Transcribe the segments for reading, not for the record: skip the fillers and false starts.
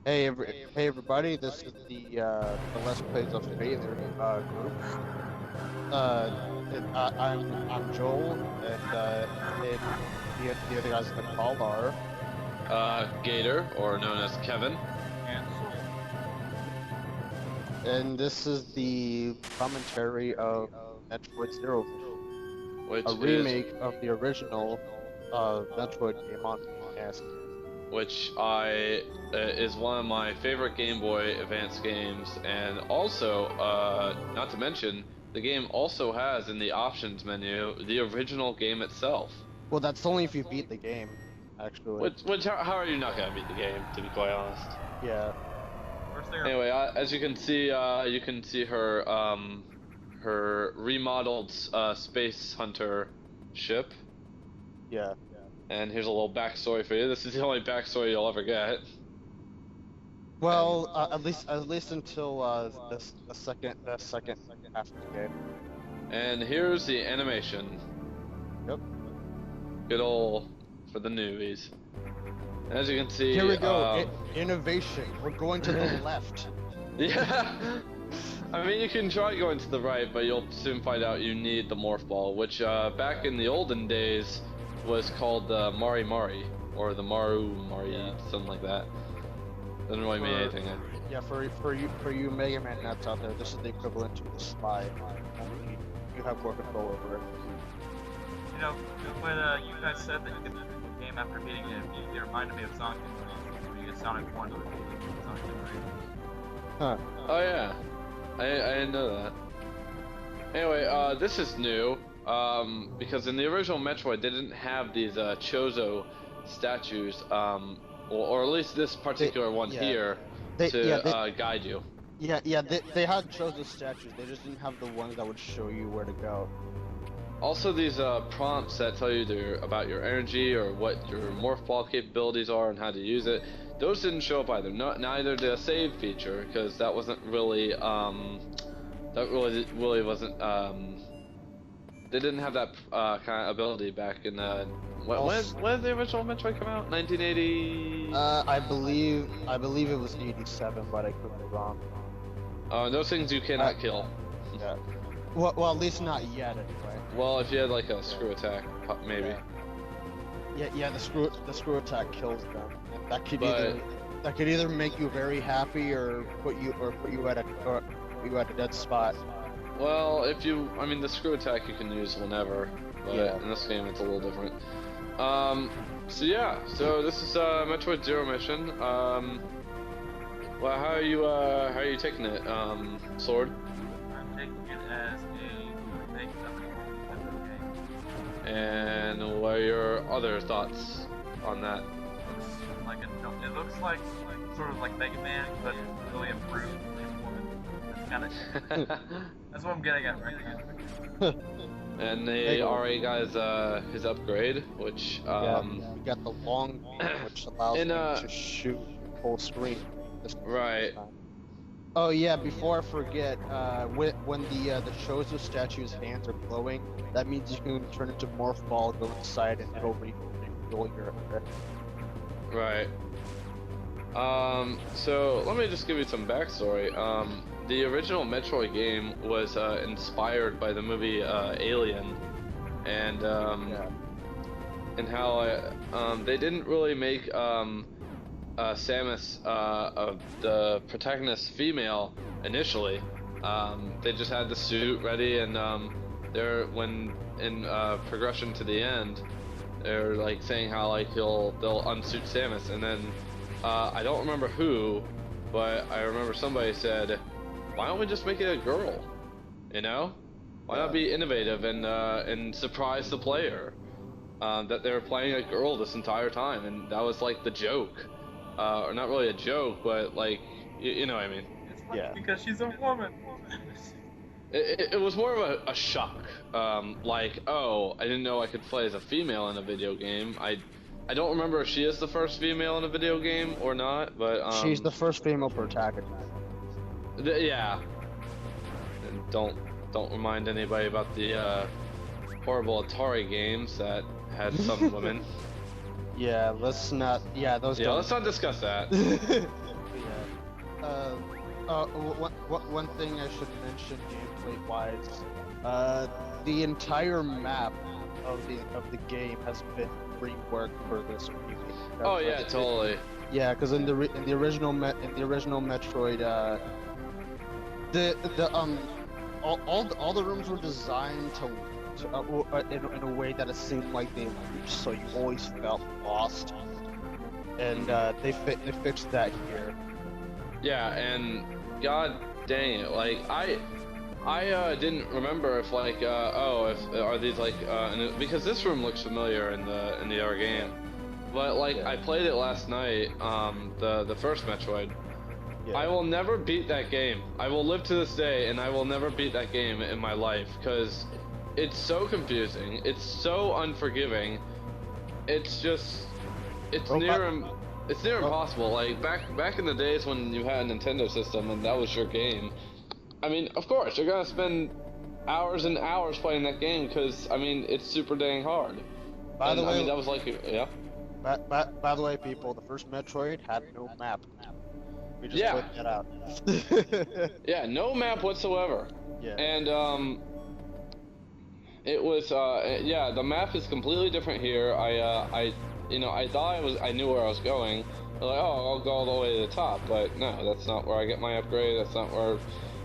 Hey everybody, this is the Let's Plays of Failure group. I'm Joel, and the other guys in the call are. Gator, or known as Kevin. And this is the commentary of Metroid Zero Mission, Which a remake of the original Metroid game on NES. which is one of my favorite Game Boy Advance games, and also, not to mention, the game also has in the options menu the original game itself. Well, that's only if you beat the game, actually. How are you not gonna beat the game, to be quite honest? Yeah. Anyway, as you can see her remodeled Space Hunter ship. Yeah. And here's a little backstory for you. This is the only backstory you'll ever get. Well, at least until the second half of the game. And here's the animation. Yep. Good old for the newbies. As you can see, here we go. Innovation. We're going to the left. Yeah. I mean, you can try going to the right, but you'll soon find out you need the morph ball, which back in the olden days was called the Mari Mari, or the Maru Mari, something like that. Doesn't really mean anything. Yeah, for you Mega Man nuts out there, this is the equivalent to the Spy. You have more control over it. You know, when you guys said that you could beat the game after beating it, it reminded me of Sonic. You get Sonic 1 or Sonic 2, right? Huh. Oh yeah, I didn't know that. Anyway, this is new. Because in the original Metroid, they didn't have these Chozo statues, or at least this particular one here, to guide you. Yeah, they had Chozo statues, they just didn't have the ones that would show you where to go. Also, these prompts that tell you about your energy or what your morph ball capabilities are and how to use it, those didn't show up either. Neither did a save feature, because that wasn't really, that really wasn't, they didn't have that kind of ability back in when did the original Metroid come out? 1980. I believe it was 87, but I could be wrong. Those things you cannot kill. Yeah. Well, at least not yet, anyway. Well, if you had like a screw attack, maybe. Yeah. The screw attack kills them. And that could either make you very happy or put you at a dead spot. Well, I mean, the screw attack you can use whenever, but in this game it's a little different. So this is Metroid Zero Mission. Well, how are you taking it, Sword? I'm taking it as a remake of the game. And what are your other thoughts on that? It looks like sort of like Mega Man, but really improved. That's what I'm getting at right now. And they already got his upgrade, which we got the long beam, which allows him to shoot full screen. Right. Oh yeah, before I forget, when the Chozo statue's hands are glowing, that means you can turn into Morph Ball, go inside, and it'll refuel your effect. Right. So let me just give you some backstory. The original Metroid game was inspired by the movie Alien, and how they didn't really make Samus the protagonist female initially. They just had the suit ready, and when in progression to the end, they're like saying how like they'll unsuit Samus, and then I don't remember who, but I remember somebody said, why don't we just make it a girl? You know? Why not be innovative and surprise the player that they were playing a girl this entire time? And that was like the joke, or not really a joke, but like you know what I mean? It's funny because she's a woman. It was more of a shock. Like, oh, I didn't know I could play as a female in a video game. I don't remember if she is the first female in a video game or not, but she's the first female protagonist. Yeah. And don't remind anybody about the horrible Atari games that had some women. Yeah, let's not. Yeah, those. Yeah, let's not discuss that. one thing I should mention gameplay-wise, the entire map of the game has been reworked for this remake. Oh yeah, totally. Yeah, because in the original Metroid, all the rooms were designed in a way that it seemed like they looped, so you always felt lost. And they fixed that here. Yeah, and god dang it, like I didn't remember if like are these like because this room looks familiar in the other game, but like Yeah. I played it last night, the first Metroid. Yeah. I will never beat that game. I will live to this day, and I will never beat that game in my life because it's so confusing. It's so unforgiving. It's just it's Oh, near impossible. Like back in the days when you had a Nintendo system and that was your game. I mean, of course you're gonna spend hours and hours playing that game because I mean it's super dang hard. By the And, way, I mean that was like yeah. by the way, people, the first Metroid had no map. We just Yeah. put that out. Yeah, no map whatsoever. Yeah. And it was yeah, the map is completely different here. I thought I knew where I was going. I was like, oh, I'll go all the way to the top, but no, that's not where I get my upgrade. That's not where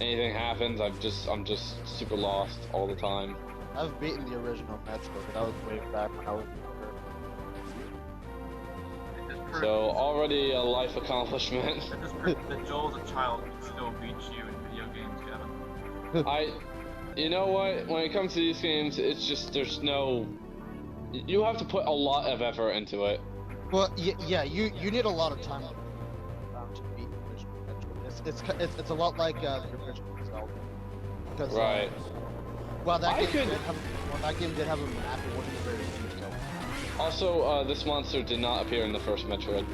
anything happens. I'm just super lost all the time. I've beaten the original Metroid, but that was way back when I was younger. It just proves, So already a life accomplishment. it just proves that Joel as a child can still beat you in video games, Kevin. You know what? When it comes to these games, it's just there's no. You have to put a lot of effort into it. Well, yeah, you need a lot of time to beat the original Metroid. It's a lot like the original Zelda. Because, Right. Well, that I game could- did have that game did have a map. It wasn't very detailed. Also, this monster did not appear in the first Metroid.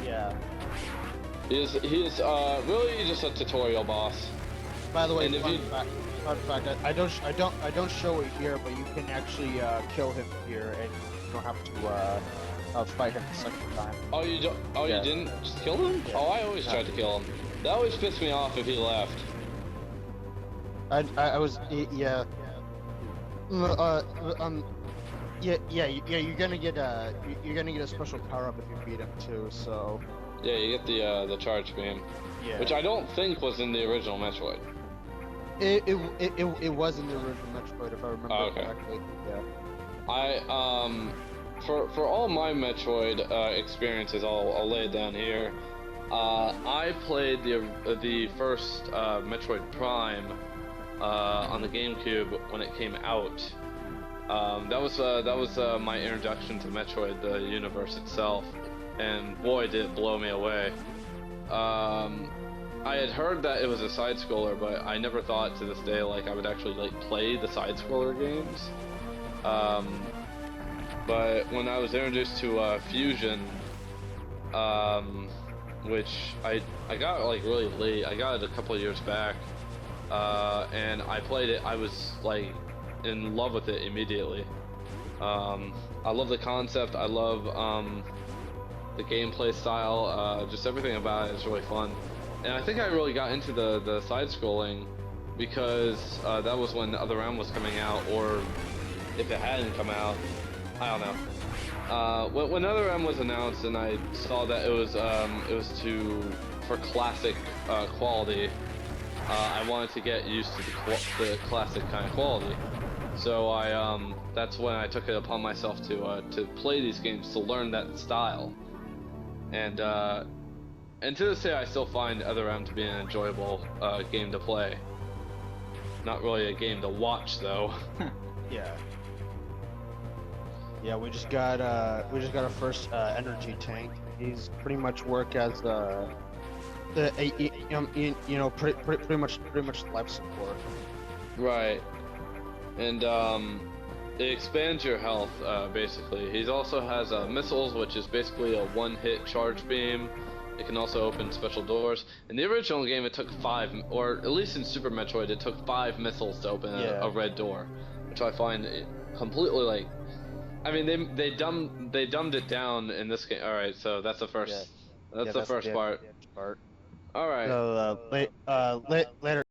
Yeah. He is really just a tutorial boss. By the way, And if you- fun fact, I don't show it here, but you can actually kill him here, and you don't have to fight him the second time. Oh, you don't? Oh, Yeah. you didn't just kill him? Yeah. Oh, I always tried to kill him. That always pissed me off if he left. I was yeah. Yeah. You're gonna get a special power up if you beat him too. So Yeah, you get the charge beam, yeah. which I don't think was in the original Metroid. It was in the original Metroid if I remember Oh, okay. correctly. Yeah. For all my Metroid experiences, I'll lay it down here. I played the first Metroid Prime on the GameCube when it came out. That was my introduction to Metroid, the universe itself, and boy did it blow me away. I had heard that it was a side-scroller, but I never thought to this day like I would actually like play the side-scroller games. But when I was introduced to Fusion, which I got like really late, I got it a couple of years back, and I played it. I was like in love with it immediately. I love the concept. I love the gameplay style. Just everything about it is really fun. And I think I really got into the side-scrolling because that was when Other M was coming out, or if it hadn't come out, I don't know. When Other M was announced and I saw that it was for classic quality, I wanted to get used to the classic kind of quality. So that's when I took it upon myself to play these games, to learn that style. And to this day, I still find Other M to be an enjoyable game to play. Not really a game to watch, though. Yeah. Yeah, we just got our first energy tank. He's pretty much work as pretty much life support. Right. And it expands your health, basically. He also has missiles, which is basically a one-hit charge beam. It can also open special doors. In the original game, it took 5, or at least in Super Metroid, it took 5 missiles to open a red door, which I find completely like. I mean, they dumbed it down in this game. All right, so that's the first. Yeah. That's the first part. part. All right. So, later.